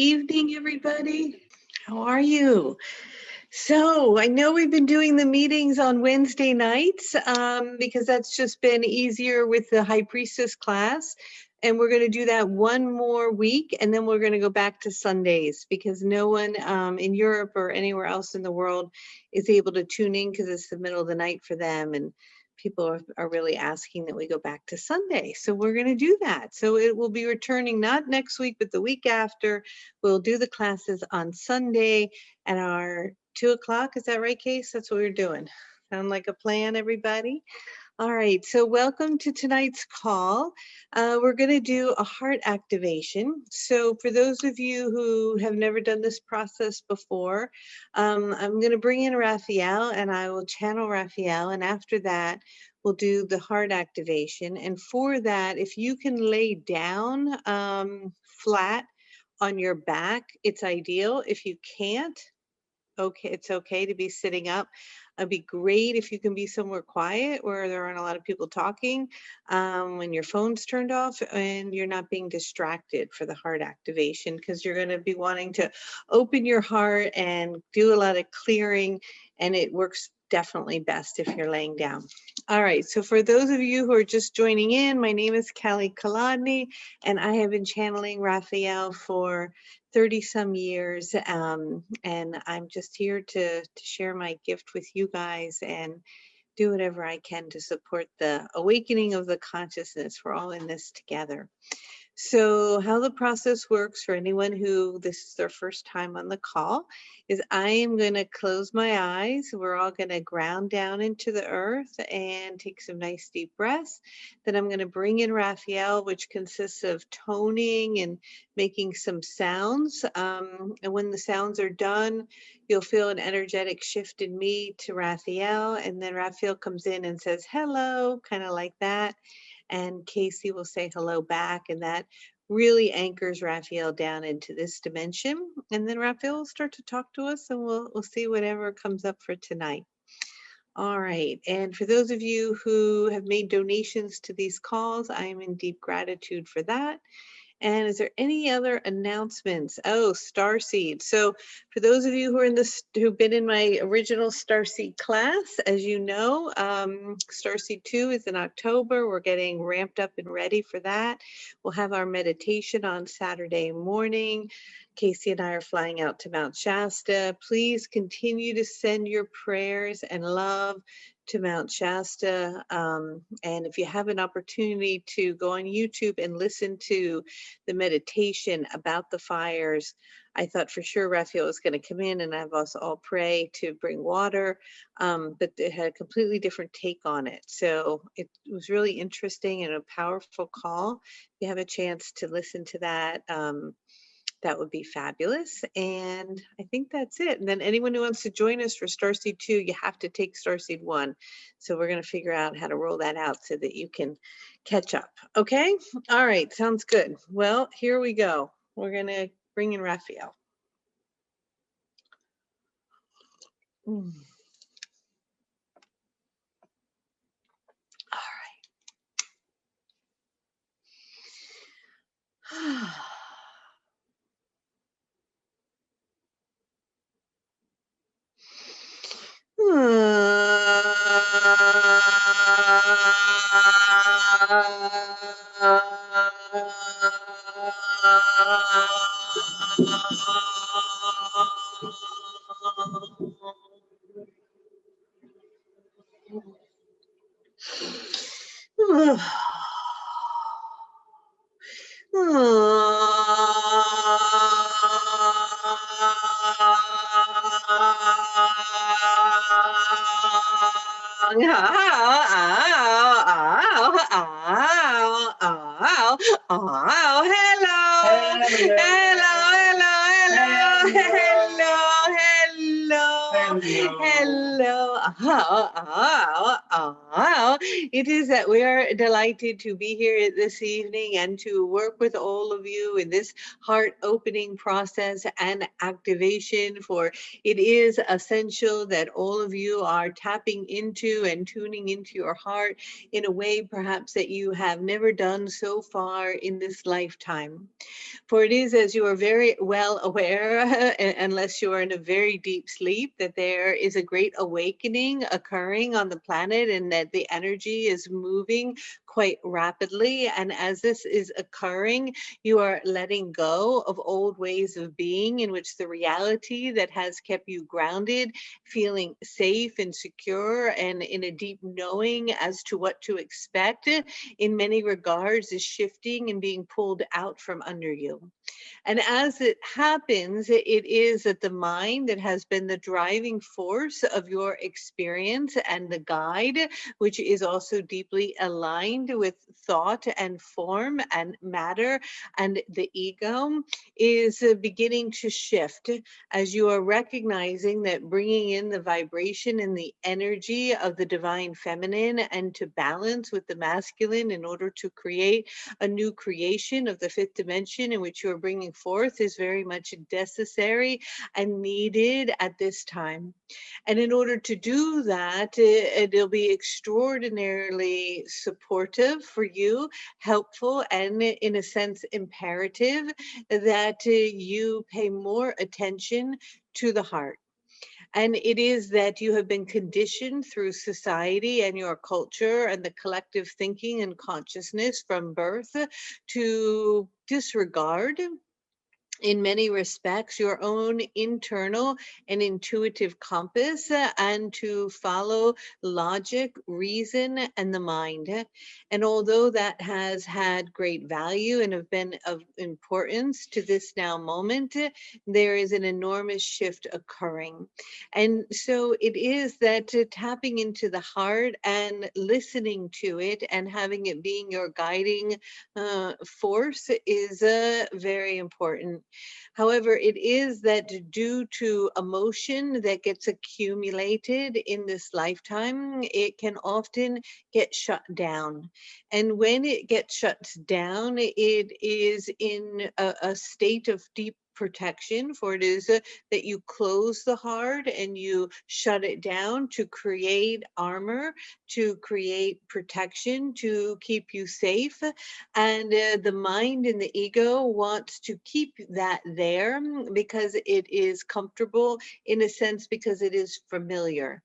Evening, everybody. How are you? So I know we've been doing the meetings on Wednesday nights because that's just been easier with the High Priestess class. And we're going to do that one more week, and then we're going to go back to Sundays because no one in Europe or anywhere else in the world is able to tune in because it's the middle of the night for them. And people are really asking that we go back to Sunday. So we're going to do that. So it will be returning not next week, but the week after. We'll do the classes on Sunday at our 2 o'clock. Is that right, Case? That's what we're doing. Sound like a plan, everybody? All right, so welcome to tonight's call. We're going to do a heart activation. So for those of you who have never done this process before, I'm going to bring in Raphael and I will channel Raphael. And after that, we'll do the heart activation. And for that, if you can lay down flat on your back, it's ideal. If you can't, okay, it's okay to be sitting up. It'd be great if you can be somewhere quiet where there aren't a lot of people talking, when your phone's turned off and you're not being distracted for the heart activation, because you're going to be wanting to open your heart and do a lot of clearing, and it works definitely best if you're laying down. All right, so for those of you who are just joining in, my name is Kelly Kolodny, and I have been channeling Raphael for 30 some years, and I'm just here to share my gift with you guys and do whatever I can to support the awakening of the consciousness. We're all in this together. So how the process works for anyone who this is their first time on the call is I am going to close my eyes. We're all going to ground down into the earth and take some nice deep breaths. Then I'm going to bring in Raphael, which consists of toning and making some sounds. And when the sounds are done, you'll feel an energetic shift in me to Raphael. And then Raphael comes in and says, hello, kind of like that. And Casey will say hello back, and that really anchors Raphael down into this dimension. And then Raphael will start to talk to us, and we'll see whatever comes up for tonight. All right, and for those of you who have made donations to these calls, I am in deep gratitude for that. And is there any other announcements? Oh, Starseed. So for those of you who are in this, who've been in my original Starseed class, as you know, Starseed 2 is in October. We're getting ramped up and ready for that. We'll have our meditation on Saturday morning. Casey and I are flying out to Mount Shasta. Please continue to send your prayers and love to Mount Shasta. And if you have an opportunity to go on YouTube and listen to the meditation about the fires, I thought for sure Raphael was going to come in and have us all pray to bring water, but it had a completely different take on it. So it was really interesting and a powerful call. If you have a chance to listen to that, that would be fabulous. And I think that's it. And then anyone who wants to join us for Starseed 2, you have to take Starseed 1. So we're going to figure out how to roll that out so that you can catch up. Okay? All right. Sounds good. Well, here we go. We're going to bring in Raphael. All right. Hello. It is that we are delighted to be here this evening and to work with all of you in this heart opening process and activation. For it is essential that all of you are tapping into and tuning into your heart in a way perhaps that you have never done so far in this lifetime. For it is, as you are very well aware, unless you are in a very deep sleep, that there is a great awakening occurring on the planet and that the energy is moving quite rapidly. And as this is occurring, you are letting go of old ways of being in which the reality that has kept you grounded, feeling safe and secure, and in a deep knowing as to what to expect, in many regards, is shifting and being pulled out from under you. And as it happens, it is that the mind that has been the driving force of your experience and the guide, which is also deeply aligned with thought and form and matter and the ego, is beginning to shift as you are recognizing that bringing in the vibration and the energy of the divine feminine and to balance with the masculine in order to create a new creation of the fifth dimension in which you are bringing forth is very much necessary and needed at this time. And in order to do that, it'll be extraordinarily supportive for you, helpful, and in a sense imperative that you pay more attention to the heart. And it is that you have been conditioned through society and your culture and the collective thinking and consciousness from birth to disregard in many respects your own internal and intuitive compass and to follow logic, reason, and the mind. And although that has had great value and have been of importance to this now moment, there is an enormous shift occurring. And so it is that tapping into the heart and listening to it and having it being your guiding force is very important. However, it is that due to emotion that gets accumulated in this lifetime, it can often get shut down. And when it gets shut down, it is in a state of deep protection, for it is that you close the heart and you shut it down to create armor, to create protection, to keep you safe. And the mind and the ego wants to keep that there because it is comfortable, in a sense, because it is familiar.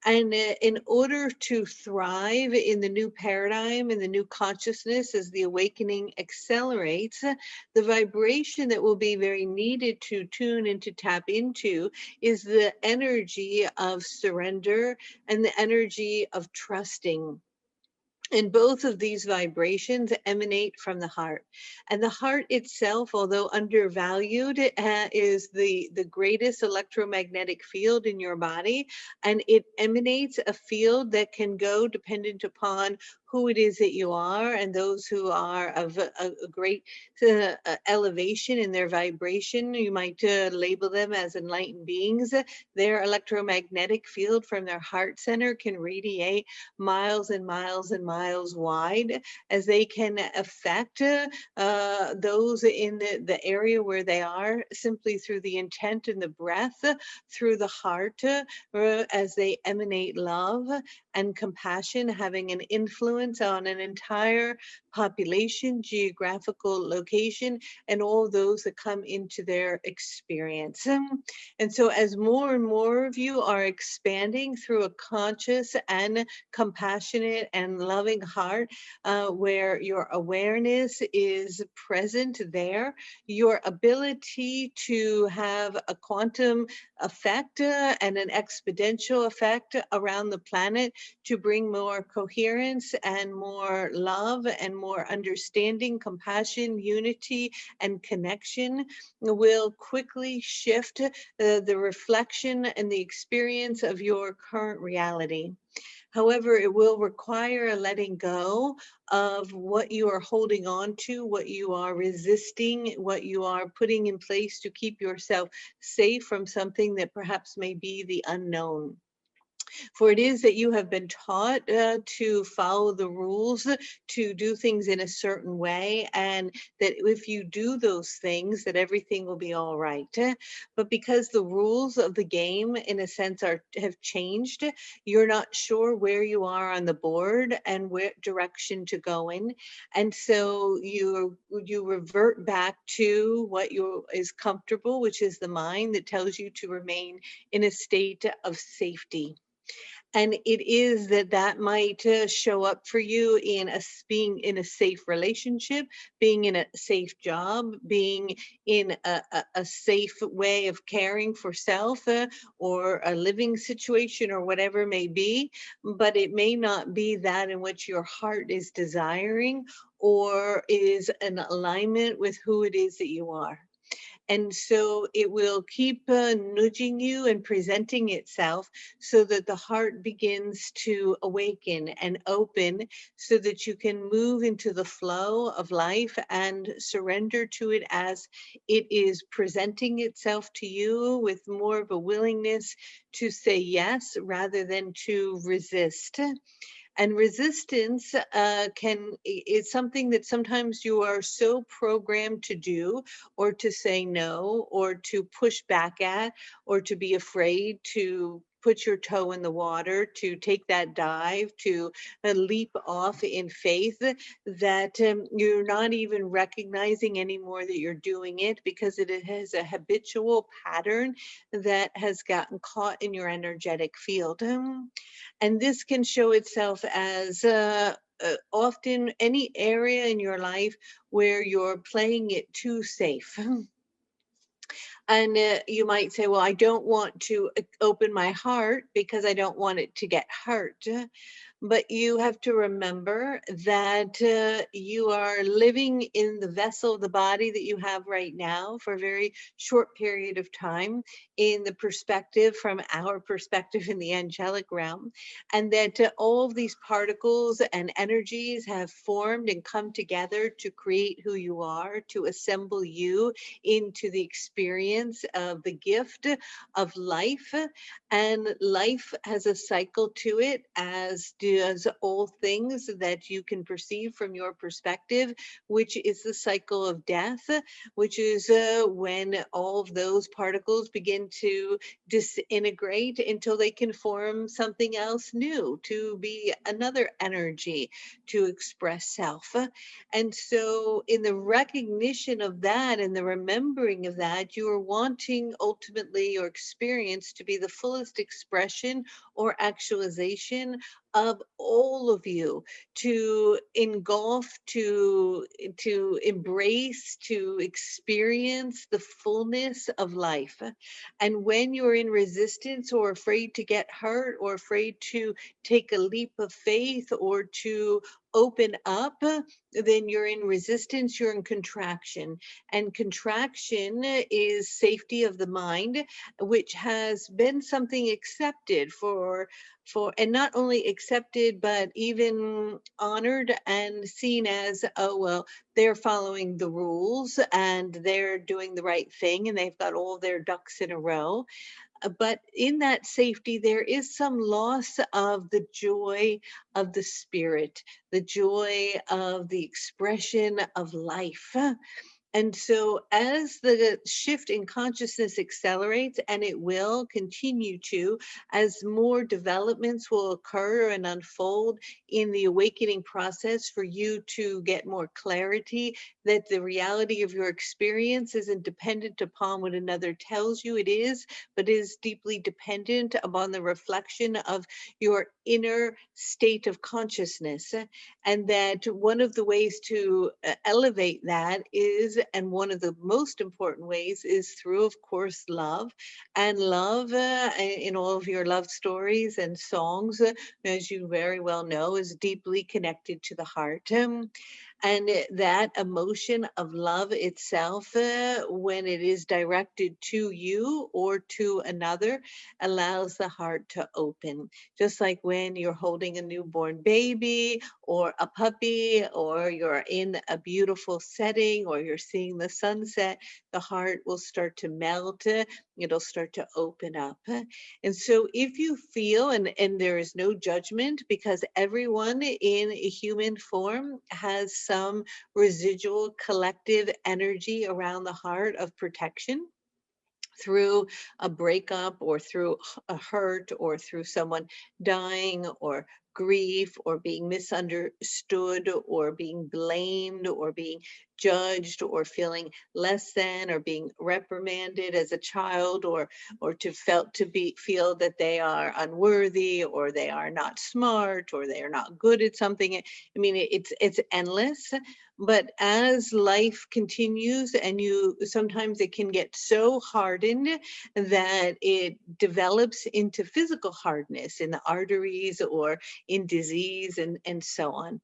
And in order to thrive in the new paradigm, in the new consciousness, as the awakening accelerates, the vibration that will be very needed to tune and to tap into is the energy of surrender and the energy of trusting. And both of these vibrations emanate from the heart. And the heart itself, although undervalued, is the greatest electromagnetic field in your body. And it emanates a field that can go dependent upon who it is that you are, and those who are of a great elevation in their vibration. You might label them as enlightened beings. Their electromagnetic field from their heart center can radiate miles and miles and miles wide, as they can affect those in the area where they are simply through the intent and the breath, through the heart, as they emanate love and compassion, having an influence on an entire population, geographical location, and all those that come into their experience. And so as more and more of you are expanding through a conscious and compassionate and loving heart, where your awareness is present there, your ability to have a quantum effect and an exponential effect around the planet to bring more coherence and more love and more understanding, compassion, unity, and connection will quickly shift the reflection and the experience of your current reality. However, it will require a letting go of what you are holding on to, what you are resisting, what you are putting in place to keep yourself safe from something that perhaps may be the unknown. For it is that you have been taught to follow the rules, to do things in a certain way, and that if you do those things, that everything will be all right. But because the rules of the game, in a sense, are have changed, you're not sure where you are on the board and where direction to go in, and so you revert back to what you is comfortable, which is the mind that tells you to remain in a state of safety. And it is that that might show up for you in being in a safe relationship, being in a safe job, being in a safe way of caring for self, or a living situation or whatever may be. But it may not be that in which your heart is desiring or is in alignment with who it is that you are. And so it will keep nudging you and presenting itself so that the heart begins to awaken and open so that you can move into the flow of life and surrender to it as it is presenting itself to you with more of a willingness to say yes rather than to resist. And resistance is something that sometimes you are so programmed to do, or to say no, or to push back at, or to be afraid to put your toe in the water, to take that dive, to leap off in faith, that you're not even recognizing anymore that you're doing it because it has a habitual pattern that has gotten caught in your energetic field. And this can show itself as often any area in your life where you're playing it too safe. And you might say, well, I don't want to open my heart because I don't want it to get hurt. But you have to remember that you are living in the vessel of the body that you have right now for a very short period of time, in the perspective, from our perspective in the angelic realm, and that all of these particles and energies have formed and come together to create who you are, to assemble you into the experience of the gift of life. And life has a cycle to it, as does all things that you can perceive from your perspective, which is the cycle of death, which is when all of those particles begin to disintegrate until they can form something else new, to be another energy to express self. And so, in the recognition of that and the remembering of that, you are wanting ultimately your experience to be the fullest expression or actualization of all of you, to engulf, to embrace, to experience the fullness of life. And when you're in resistance or afraid to get hurt or afraid to take a leap of faith or to open up, then you're in resistance, you're in contraction. And contraction is safety of the mind, which has been something accepted for and not only accepted but even honored and seen as, oh well, they're following the rules and they're doing the right thing and they've got all their ducks in a row. But in that safety, there is some loss of the joy of the spirit, the joy of the expression of life. And so, as the shift in consciousness accelerates, and it will continue to, as more developments will occur and unfold in the awakening process for you to get more clarity that the reality of your experience isn't dependent upon what another tells you it is, but is deeply dependent upon the reflection of your inner state of consciousness. And that one of the ways to elevate that is, and one of the most important ways is through, of course, love. And love, in all of your love stories and songs, as you very well know, is deeply connected to the heart. And that emotion of love itself, when it is directed to you or to another, allows the heart to open. Just like when you're holding a newborn baby or a puppy, or you're in a beautiful setting, or you're seeing the sunset, the heart will start to melt. It'll start to open up. And so if you feel, and there is no judgment, because everyone in a human form has some residual collective energy around the heart of protection through a breakup, or through a hurt, or through someone dying, or grief, or being misunderstood, or being blamed, or being judged, or feeling less than, or being reprimanded as a child, or to felt to be feel that they are unworthy, or they are not smart, or they are not good at something. I mean, it's endless. But as life continues, and you sometimes it can get so hardened that it develops into physical hardness in the arteries, or in disease, and so on.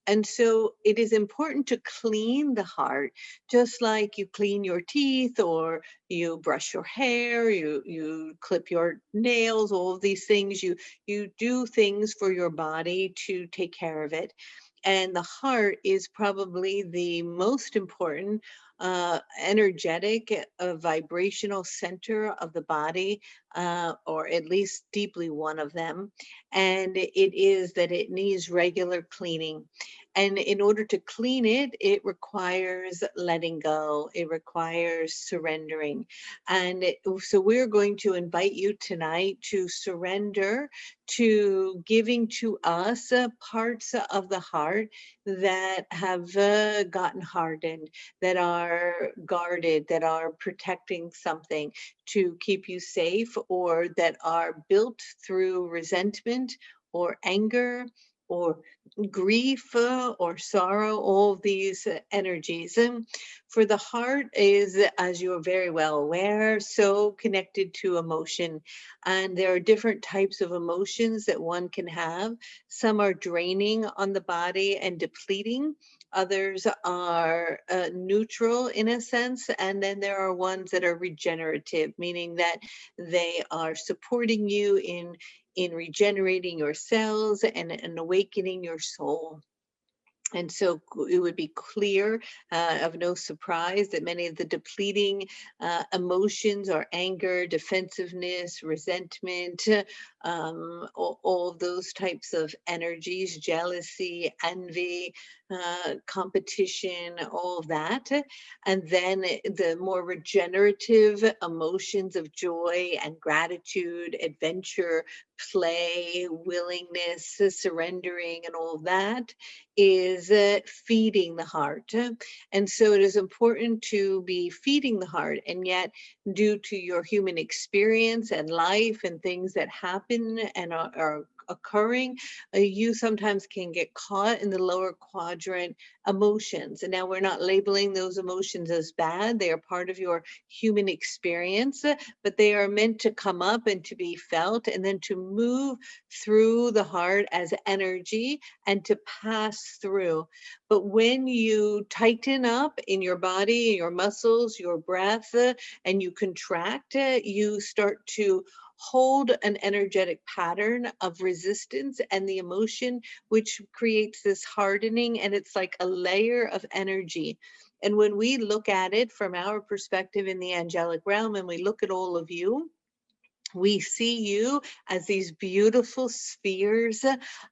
And so it is important to clean the heart, just like you clean your teeth, or you brush your hair, you clip your nails, all of these things. You do things for your body to take care of it. And the heart is probably the most important energetic, vibrational center of the body, or at least deeply one of them. And it is that it needs regular cleaning. And in order to clean it, it requires letting go, it requires surrendering. So we're going to invite you tonight to surrender, to giving to us parts of the heart that have gotten hardened, that are guarded, that are protecting something to keep you safe, or that are built through resentment, or anger, or grief, or sorrow, all of these energies. And for the heart is, as you're very well aware, so connected to emotion. And there are different types of emotions that one can have. Some are draining on the body and depleting. Others are neutral in a sense. And then there are ones that are regenerative, meaning that they are supporting you in regenerating your cells, and awakening your soul. And so it would be clear, of no surprise, that many of the depleting emotions are anger, defensiveness, resentment, all of those types of energies, jealousy, envy, competition, all of that. And then the more regenerative emotions of joy and gratitude, adventure, play, willingness, surrendering, and all of that is feeding the heart. And so it is important to be feeding the heart. And yet, due to your human experience and life and things that happen and are occurring, you sometimes can get caught in the lower quadrant emotions. And now we're not labeling those emotions as bad. They are part of your human experience, but they are meant to come up and to be felt, and then to move through the heart as energy, and to pass through. But when you tighten up in your body, your muscles, your breath, and you contract, you start to hold an energetic pattern of resistance and the emotion, which creates this hardening, and it's like a layer of energy. And when we look at it from our perspective in the angelic realm, and we look at all of you, we see you as these beautiful spheres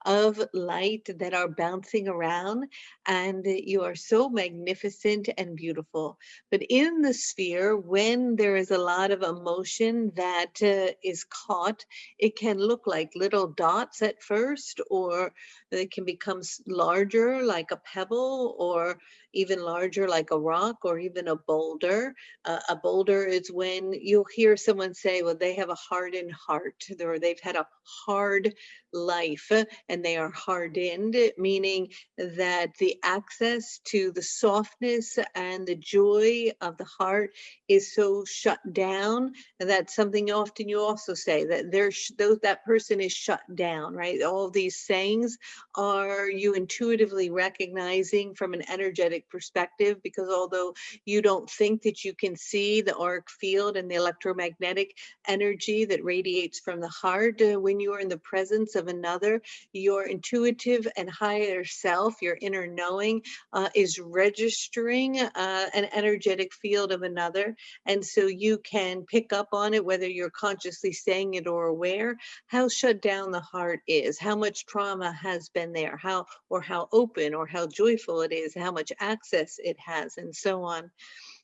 of light that are bouncing around, and you are so magnificent and beautiful. But in the sphere, when there is a lot of emotion that is caught, it can look like little dots at first, or it can become larger like a pebble, or even larger like a rock, or even a boulder. A boulder is when you'll hear someone say, well, they have a hardened heart, or they've had a hard life, and they are hardened, meaning that the access to the softness and the joy of the heart is so shut down. And that's something often you also say, that that person is shut down, right? All of these sayings are you intuitively recognizing from an energetic perspective, because although you don't think that you can see the auric field and the electromagnetic energy that radiates from the heart, when you are in the presence of another, your intuitive and higher self, your inner knowing, is registering an energetic field of another. And so you can pick up on it, whether you're consciously saying it or aware, how shut down the heart is, how much trauma has been there, how open or how joyful it is, how much access it has, and so on.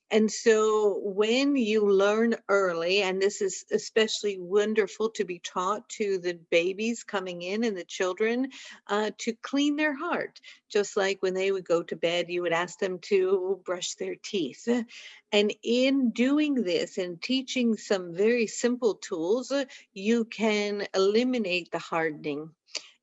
And so when you learn early, and this is especially wonderful to be taught to the babies coming in and the children, to clean their heart. Just like when they would go to bed, you would ask them to brush their teeth. And in doing this and teaching some very simple tools, you can eliminate the hardening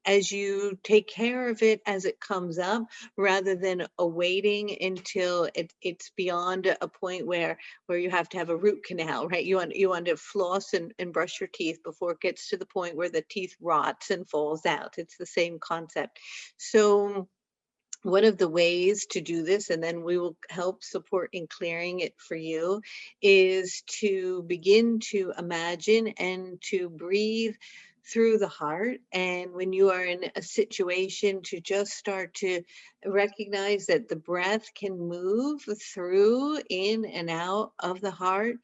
as you take care of it as it comes up, rather than awaiting until it's beyond a point where you have to have a root canal, right? You want to floss and brush your teeth before it gets to the point where the teeth rots and falls out. It's the same concept. So one of the ways to do this, and then we will help support in clearing it for you, is to begin to imagine and to breathe through the heart. And when you are in a situation, to just start to recognize that the breath can move through, in and out of the heart.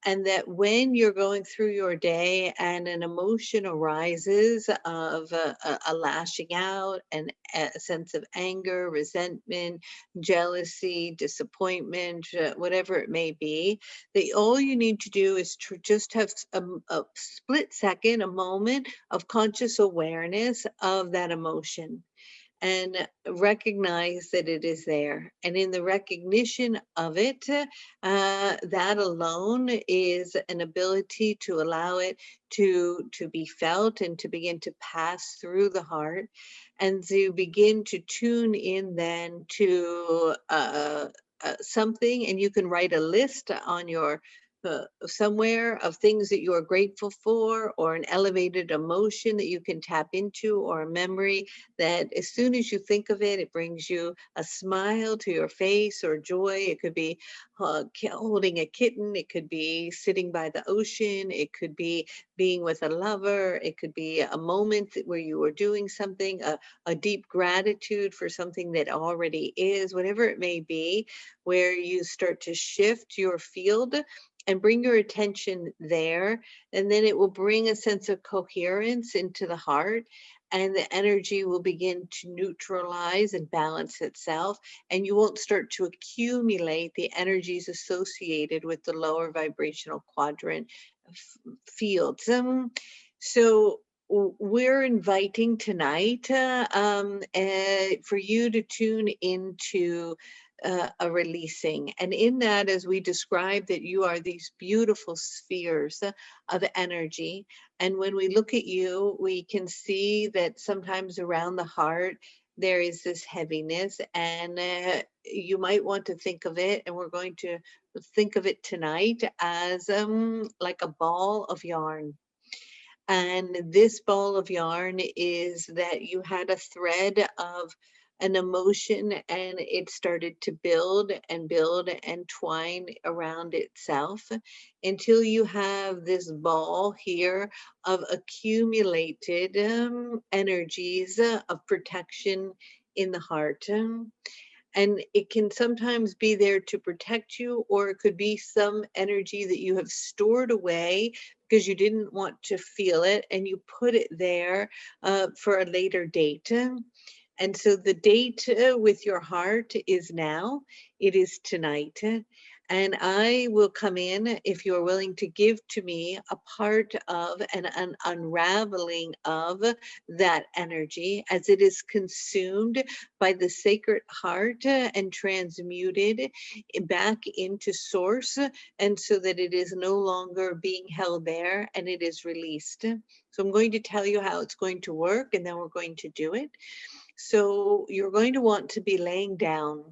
And that when you're going through your day and an emotion arises of a lashing out, and a sense of anger, resentment, jealousy, disappointment, whatever it may be, that all you need to do is to just have a split second, a moment of conscious awareness of that emotion, and recognize that it is there. And in the recognition of it, that alone is an ability to allow it to be felt and to begin to pass through the heart, and to begin to tune in then to something. And you can write a list on your somewhere of things that you are grateful for, or an elevated emotion that you can tap into, or a memory that as soon as you think of it, it brings you a smile to your face, or joy. It could be holding a kitten. It could be sitting by the ocean. It could be being with a lover. It could be a moment where you were doing something, a deep gratitude for something that already is, whatever it may be, where you start to shift your field and bring your attention there. And then it will bring a sense of coherence into the heart, and the energy will begin to neutralize and balance itself, and you won't start to accumulate the energies associated with the lower vibrational quadrant fields. So we're inviting tonight for you to tune into a releasing. And in that, as we describe, that you are these beautiful spheres of energy. And when we look at you, we can see that sometimes around the heart, there is this heaviness, and you might want to think of it, and we're going to think of it tonight as like a ball of yarn. And this ball of yarn is that you had a thread of an emotion, and it started to build and twine around itself, until you have this ball here of accumulated energies of protection in the heart. And it can sometimes be there to protect you, or it could be some energy that you have stored away because you didn't want to feel it, and you put it there for a later date. And so the date with your heart is now, it is tonight. And I will come in, if you're willing to give to me a part of an unraveling of that energy as it is consumed by the sacred heart and transmuted back into source, and so that it is no longer being held there and it is released. So I'm going to tell you how it's going to work, and then we're going to do it. So you're going to want to be laying down.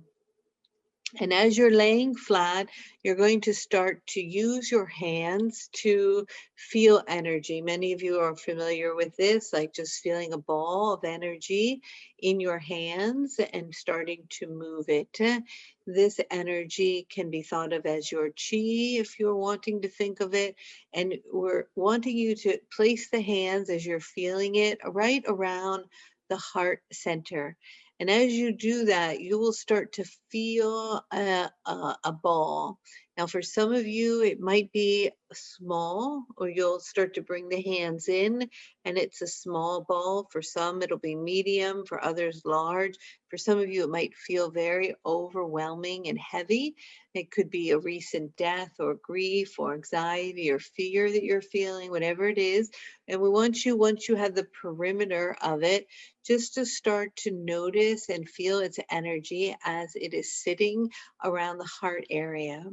And as you're laying flat, you're going to start to use your hands to feel energy. Many of you are familiar with this, like just feeling a ball of energy in your hands and starting to move it. This energy can be thought of as your chi if you're wanting to think of it. And we're wanting you to place the hands as you're feeling it right around the heart center. And as you do that, you will start to feel a ball. Now, for some of you, it might be small, or you'll start to bring the hands in and it's a small ball. For some, it'll be medium, for others, large. For some of you, it might feel very overwhelming and heavy. It could be a recent death or grief or anxiety or fear that you're feeling, whatever it is. And we want you, once you have the perimeter of it, just to start to notice and feel its energy as it is sitting around the heart area.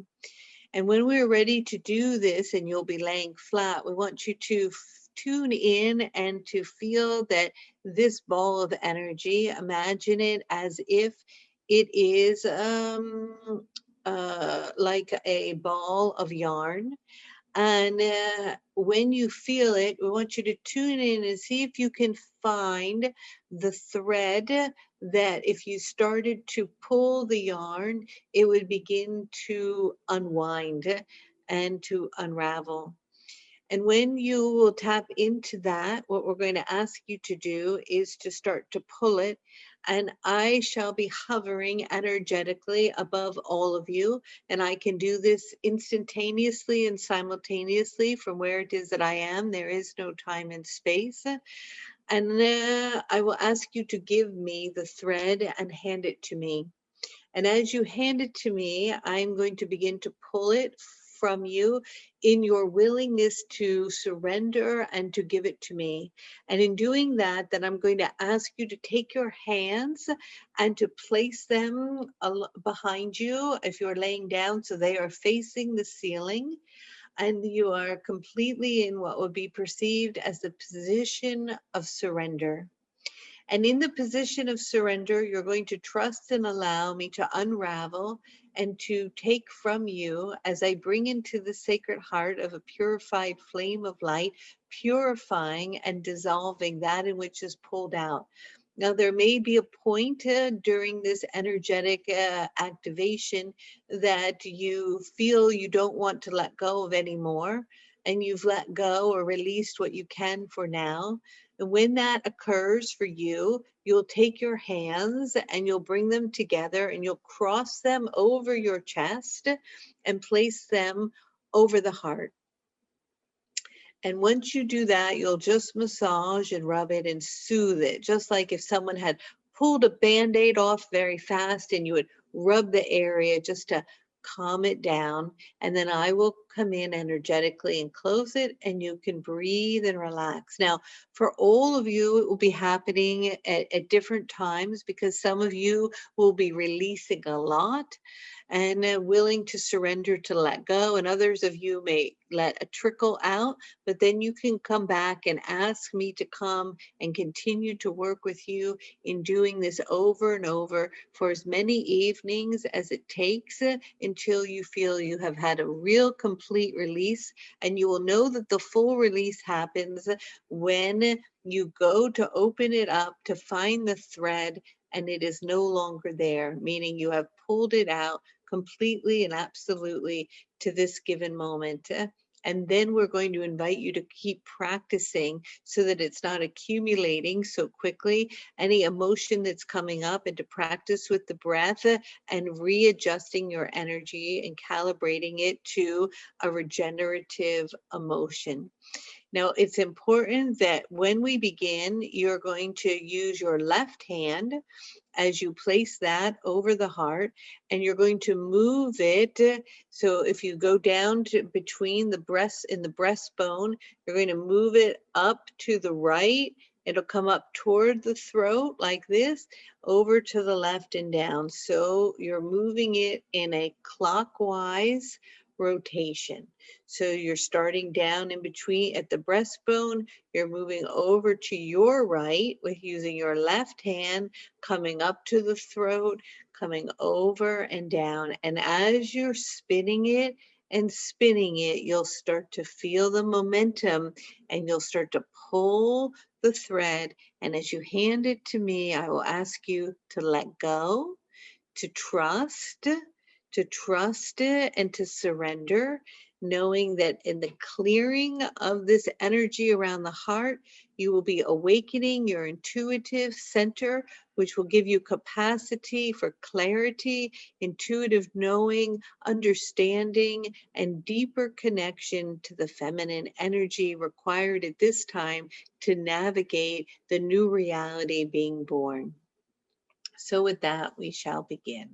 And when we're ready to do this and you'll be laying flat, we want you to tune in and to feel that this ball of energy, imagine it as if it is like a ball of yarn. And when you feel it, we want you to tune in and see if you can find the thread that if you started to pull the yarn, it would begin to unwind and to unravel. And when you will tap into that, what we're going to ask you to do is to start to pull it. And I shall be hovering energetically above all of you. And I can do this instantaneously and simultaneously from where it is that I am. There is no time and space. And I will ask you to give me the thread and hand it to me. And as you hand it to me, I'm going to begin to pull it from you in your willingness to surrender and to give it to me. And in doing that, then I'm going to ask you to take your hands and to place them behind you if you're laying down so they are facing the ceiling. And you are completely in what would be perceived as the position of surrender. And in the position of surrender, you're going to trust and allow me to unravel and to take from you as I bring into the sacred heart of a purified flame of light, purifying and dissolving that in which is pulled out. Now, there may be a point during this energetic activation that you feel you don't want to let go of anymore, and you've let go or released what you can for now. And when that occurs for you, you'll take your hands and you'll bring them together and you'll cross them over your chest and place them over the heart. And once you do that, you'll just massage and rub it and soothe it, just like if someone had pulled a Band-Aid off very fast and you would rub the area just to calm it down. And then I will come in energetically and close it, and you can breathe and relax. Now, for all of you, it will be happening at different times because some of you will be releasing a lot and willing to surrender to let go, and others of you may let a trickle out, but then you can come back and ask me to come and continue to work with you in doing this over and over for as many evenings as it takes until you feel you have had a real complete release. And you will know that the full release happens when you go to open it up to find the thread and it is no longer there, meaning you have pulled it out completely and absolutely to this given moment. And then we're going to invite you to keep practicing so that it's not accumulating so quickly, any emotion that's coming up, and to practice with the breath and readjusting your energy and calibrating it to a regenerative emotion. Now, it's important that when we begin, you're going to use your left hand as you place that over the heart, and you're going to move it. So if you go down to between the breasts in the breastbone, you're going to move it up to the right. It'll come up toward the throat like this, over to the left and down. So you're moving it in a clockwise rotation. So you're starting down in between at the breastbone, you're moving over to your right with using your left hand, coming up to the throat, coming over and down. And as you're spinning it and spinning it, you'll start to feel the momentum and you'll start to pull the thread. And as you hand it to me, I will ask you to let go, to trust it and to surrender, knowing that in the clearing of this energy around the heart, you will be awakening your intuitive center, which will give you capacity for clarity, intuitive knowing, understanding, and deeper connection to the feminine energy required at this time to navigate the new reality being born. So with that, we shall begin.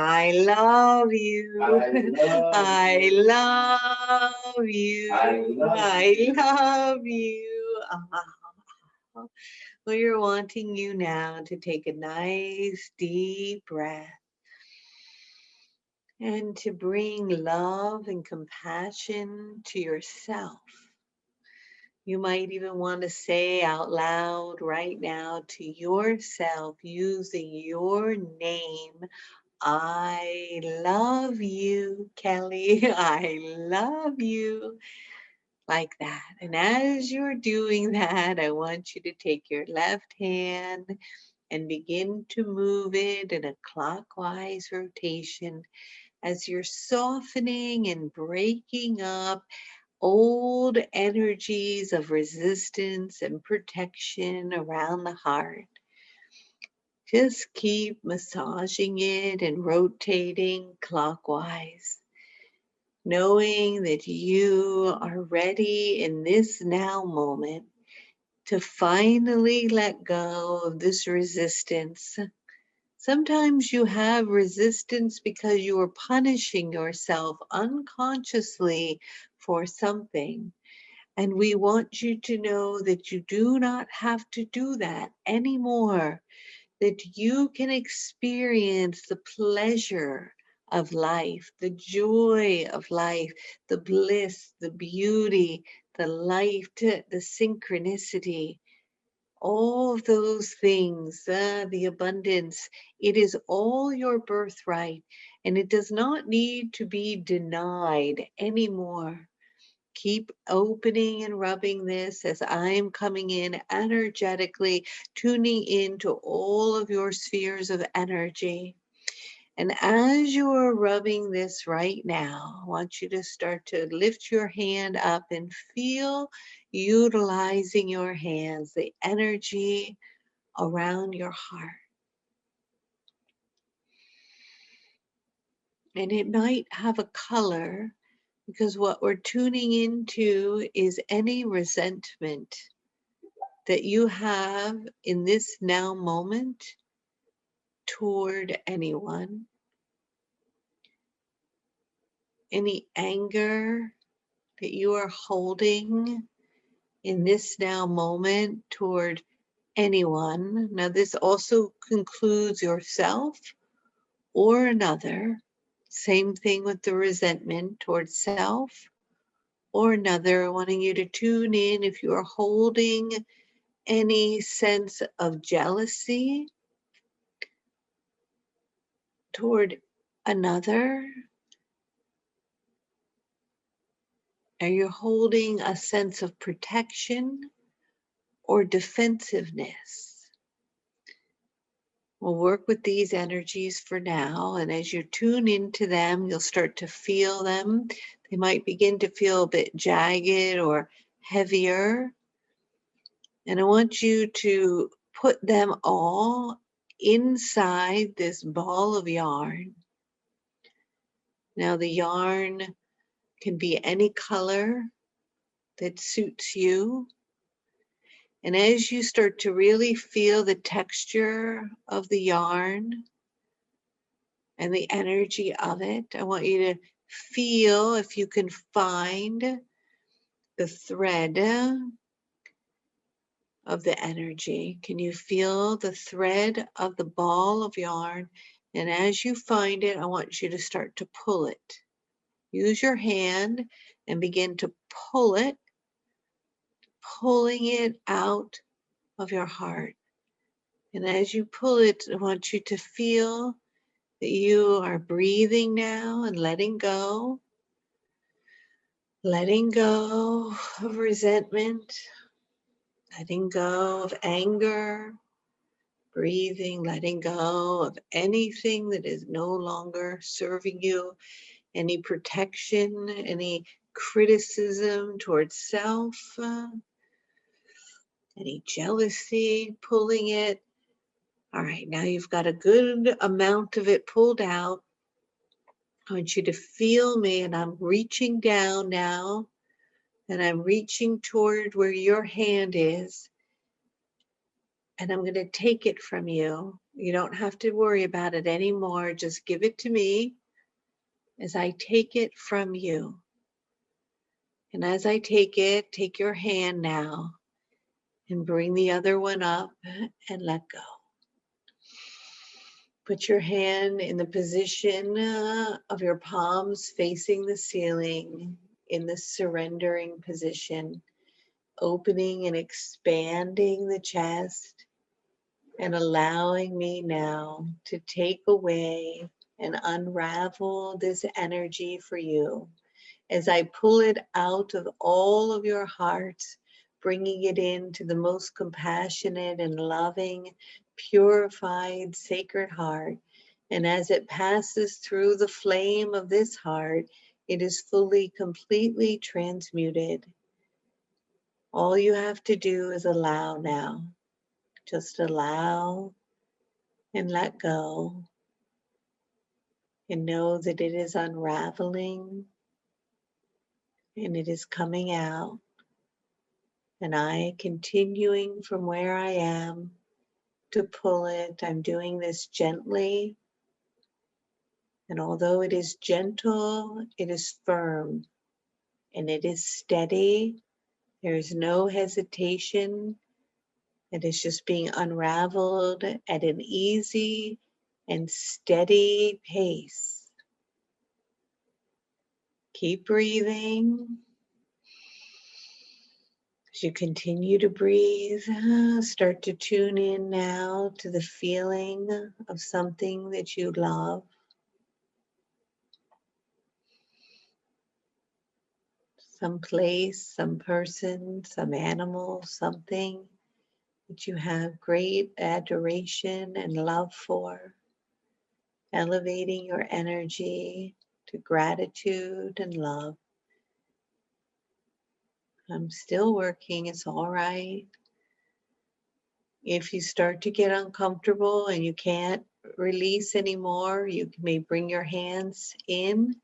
I love you. I love you. I love you. Well, you're wanting you now to take a nice deep breath and to bring love and compassion to yourself. You might even want to say out loud right now to yourself using your name, I love you, Kelly. I love you. Like that. And as you're doing that, I want you to take your left hand and begin to move it in a clockwise rotation as you're softening and breaking up old energies of resistance and protection around the heart. Just keep massaging it and rotating clockwise, knowing that you are ready in this now moment to finally let go of this resistance. Sometimes you have resistance because you are punishing yourself unconsciously for something. And we want you to know that you do not have to do that anymore, that you can experience the pleasure of life, the joy of life, the bliss, the beauty, the life, the synchronicity, all of those things, the abundance. It is all your birthright, and it does not need to be denied anymore. Keep opening and rubbing this as I'm coming in energetically, tuning into all of your spheres of energy. And as you are rubbing this right now, I want you to start to lift your hand up and feel utilizing your hands, the energy around your heart. And it might have a color because what we're tuning into is any resentment that you have in this now moment toward anyone, any anger that you are holding in this now moment toward anyone. Now, this also concludes yourself or another. Same thing with the resentment towards self or another, wanting you to tune in if you are holding any sense of jealousy toward another. Are you holding a sense of protection or defensiveness? We'll work with these energies for now, and as you tune into them, you'll start to feel them. They might begin to feel a bit jagged or heavier. And I want you to put them all inside this ball of yarn. Now, the yarn can be any color that suits you. And as you start to really feel the texture of the yarn and the energy of it, I want you to feel if you can find the thread of the energy. Can you feel the thread of the ball of yarn? And as you find it, I want you to start to pull it. Use your hand and begin to pull it, pulling it out of your heart. And as you pull it, I want you to feel that you are breathing now and letting go of resentment, letting go of anger, breathing, letting go of anything that is no longer serving you, any protection, any criticism towards self, any jealousy, pulling it. All right, now you've got a good amount of it pulled out. I want you to feel me, and I'm reaching down now, and I'm reaching toward where your hand is, and I'm going to take it from you. You don't have to worry about it anymore. Just give it to me as I take it from you. And as I take it, take your hand now and bring the other one up and let go. Put your hand in the position of your palms facing the ceiling in the surrendering position, opening and expanding the chest and allowing me now to take away and unravel this energy for you as I pull it out of all of your hearts, bringing it into the most compassionate and loving, purified, sacred heart. And as it passes through the flame of this heart, it is fully, completely transmuted. All you have to do is allow now. Just allow and let go. And know that it is unraveling and it is coming out. And I continuing from where I am to pull it. I'm doing this gently. And although it is gentle, it is firm and it is steady. There is no hesitation. It is just being unraveled at an easy and steady pace. Keep breathing. As you continue to breathe, start to tune in now to the feeling of something that you love. Some place, some person, some animal, something that you have great adoration and love for. Elevating your energy to gratitude and love. I'm still working, it's all right. If you start to get uncomfortable and you can't release anymore, you may bring your hands in.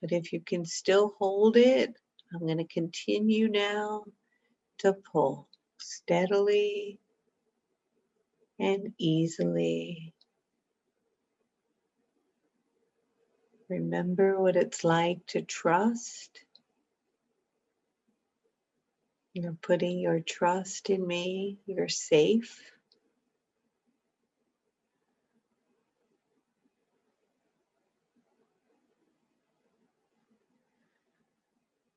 But if you can still hold it, I'm going to continue now to pull steadily and easily. Remember what it's like to trust. You're putting your trust in me. You're safe.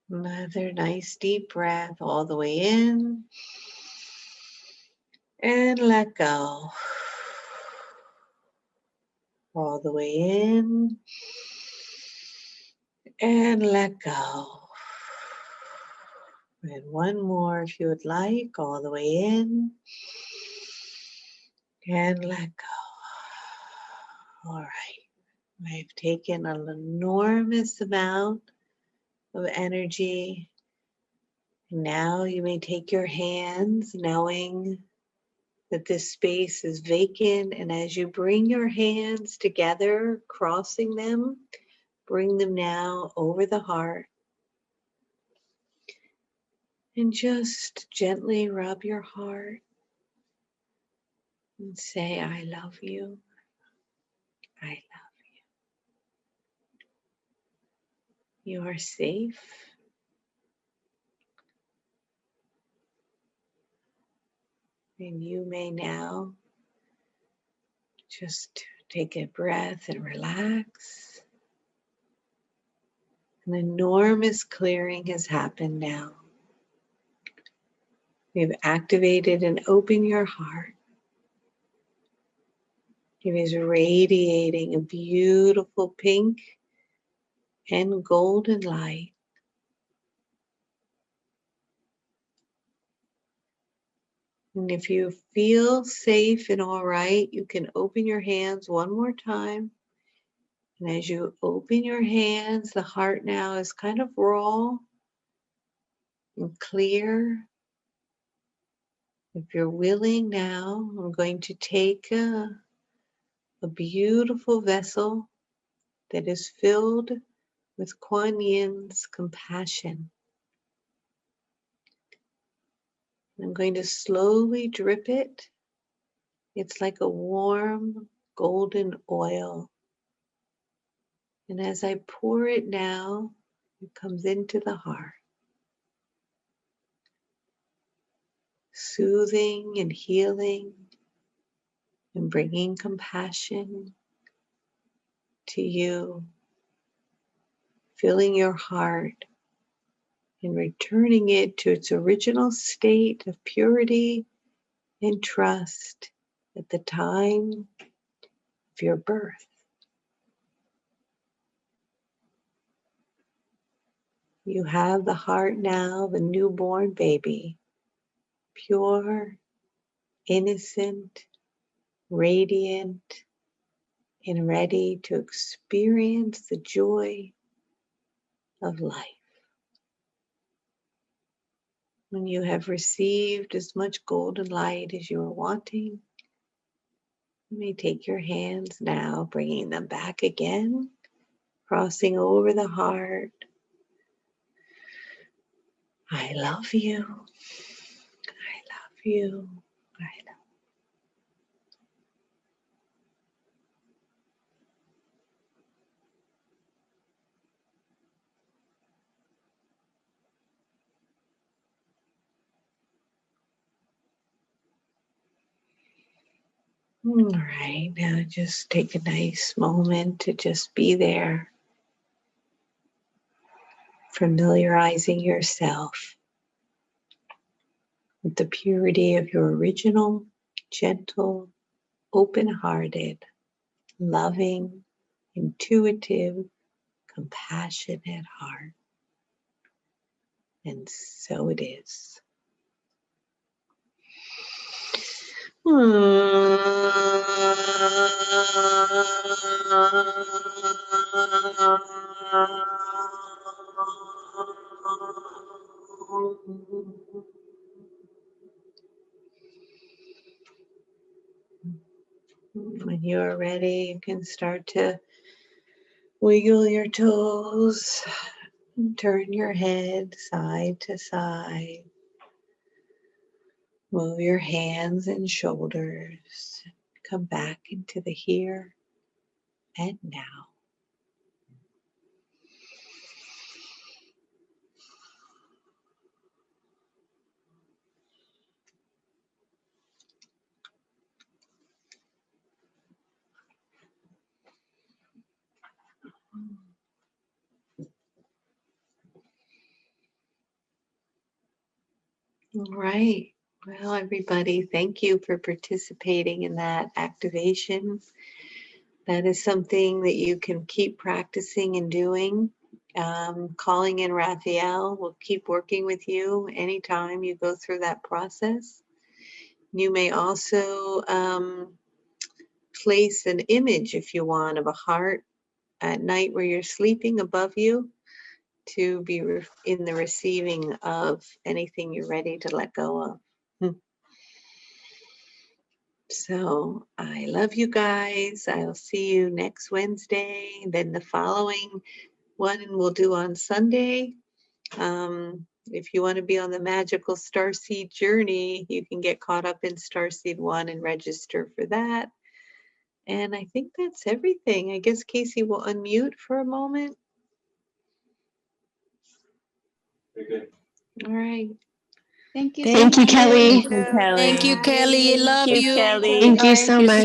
Another nice deep breath all the way in. And let go. All the way in. And let go. And one more if you would like, all the way in. And let go. All right. I've taken an enormous amount of energy. Now you may take your hands, knowing that this space is vacant. And as you bring your hands together, crossing them, bring them now over the heart. And just gently rub your heart and say, I love you. I love you. You are safe. And you may now just take a breath and relax. An enormous clearing has happened now. You've activated and opened your heart. It is radiating a beautiful pink and golden light. And if you feel safe and all right, you can open your hands one more time. And as you open your hands, the heart now is kind of raw and clear. If you're willing now, I'm going to take a beautiful vessel that is filled with Kuan Yin's compassion. I'm going to slowly drip it. It's like a warm golden oil. And as I pour it now, it comes into the heart, soothing and healing and bringing compassion to you, filling your heart and returning it to its original state of purity and trust at the time of your birth. You have the heart now of a newborn baby, pure, innocent, radiant, and ready to experience the joy of life. When you have received as much golden light as you are wanting, you may take your hands now, bringing them back again, crossing over the heart. I love you. I love you. I love you. All right, now just take a nice moment to just be there, familiarizing yourself with the purity of your original, gentle, open-hearted, loving, intuitive, compassionate heart. And so it is. When you're ready, you can start to wiggle your toes, turn your head side to side, move your hands and shoulders, come back into the here and now. All right. Well, everybody, thank you for participating in that activation. That is something that you can keep practicing and doing. Calling in Raphael will keep working with you anytime you go through that process. You may also place an image, if you want, of a heart at night where you're sleeping above you to be in the receiving of anything you're ready to let go of. So I love you guys. I'll see you next Wednesday. Then the following one we'll do on Sunday. if you want to be on the magical starseed journey, you can get caught up in Starseed 1 and register for that. And I think that's everything. I guess Casey will unmute for a moment. Very good. All right. Thank you, Thank you, Kelly. Kelly. Thank you, Kelly. Love Thank you. you, Kelly. Thank you so much.